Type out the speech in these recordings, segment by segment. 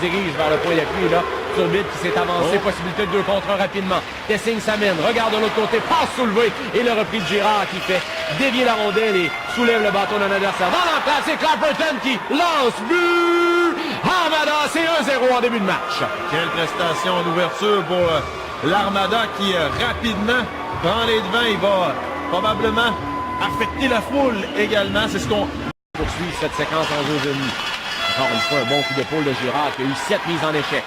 dirige vers le point d'appui, là. Turbide qui s'est avancé, possibilité de 2 contre 1 rapidement. Tessing s'amène, regarde de l'autre côté, passe soulevé, et le repris de Girard qui fait dévier la rondelle et soulève le bâton d'un adversaire. Dans l'emplacement, c'est Clapperton qui lance, but! Armada, c'est 1-0 en début de match. Quelle prestation d'ouverture pour l'Armada qui rapidement prend les devants. Il va probablement affecter la foule également. C'est ce qu'on poursuit cette séquence en jeu demi. Encore une fois, un bon coup d'épaule de Girard qui a eu 7 mises en échec.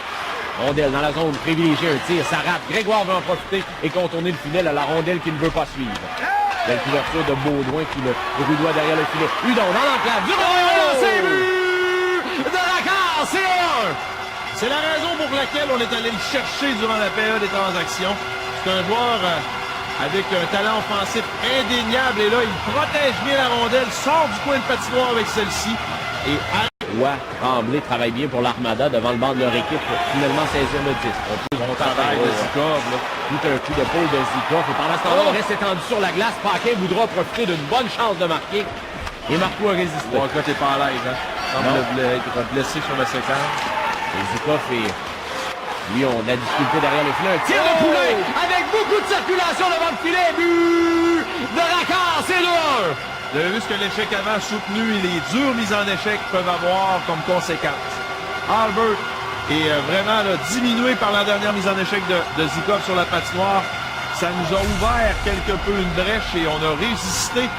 Rondelle dans la zone privilégiée, un tir, ça rate. Grégoire veut en profiter et contourner le filet à la rondelle qui ne veut pas suivre. Belle couverture de Baudouin qui le rudoie derrière le filet. Hudon dans l'enclave. C'est but de Racard, c'est 1. C'est la raison pour laquelle on est allé le chercher durant la période des transactions. C'est un joueur avec un talent offensif indéniable. Et là, il protège bien la rondelle, sort du coin de patinoire avec celle-ci. Et Tremblay travaille bien pour l'Armada devant le banc de leur équipe pour finalement saisir le 10. On peut bon travail de Zikov. Tout un coup d'épaule de Zikov. Et pendant ce temps-là, on reste étendu sur la glace. Paquet voudra profiter d'une bonne chance de marquer. Et Marco a résisté. Walcott n'est pas à l'aise. Hein? Il semble être blessé sur la séquence. Et Zikov et lui ont de la difficulté derrière le filet. Un tir de Poulain avec beaucoup de circulation devant le filet. But de Racard, c'est 2-1. Vous avez vu ce que l'échec avant soutenu et les dures mises en échec peuvent avoir comme conséquence. Albert est vraiment là, diminué par la dernière mise en échec de Zikov sur la patinoire. Ça nous a ouvert quelque peu une brèche et on a résisté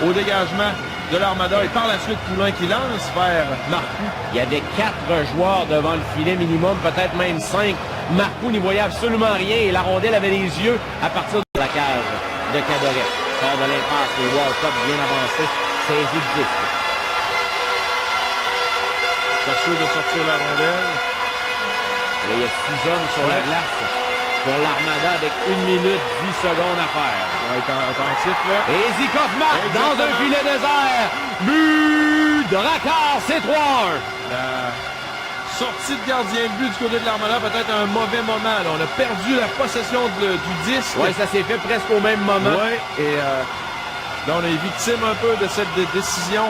au dégagement de l'Armada. Et par la suite, Poulain qui lance vers Marcoux. Il y avait 4 joueurs devant le filet minimum, peut-être même 5. Marcoux n'y voyait absolument rien et la rondelle avait les yeux à partir de la cage de Cadoret. Sort de l'impasse, les Walcott bien avancés, saisi de disque. Chercheux de sortir la rondelle. Et il y a 6 hommes sur la glace pour l'Armada avec 1 minute 10 secondes à faire. Ouais, attentif là. Et Zikov marque dans un filet désert. But de Racard, c'est 3-1. La sortie de gardien de but du côté de l'Armada, peut-être un mauvais moment. Là. On a perdu la possession du disque. Oui, ça s'est fait presque au même moment. Oui, et là, on est victime un peu de cette décision.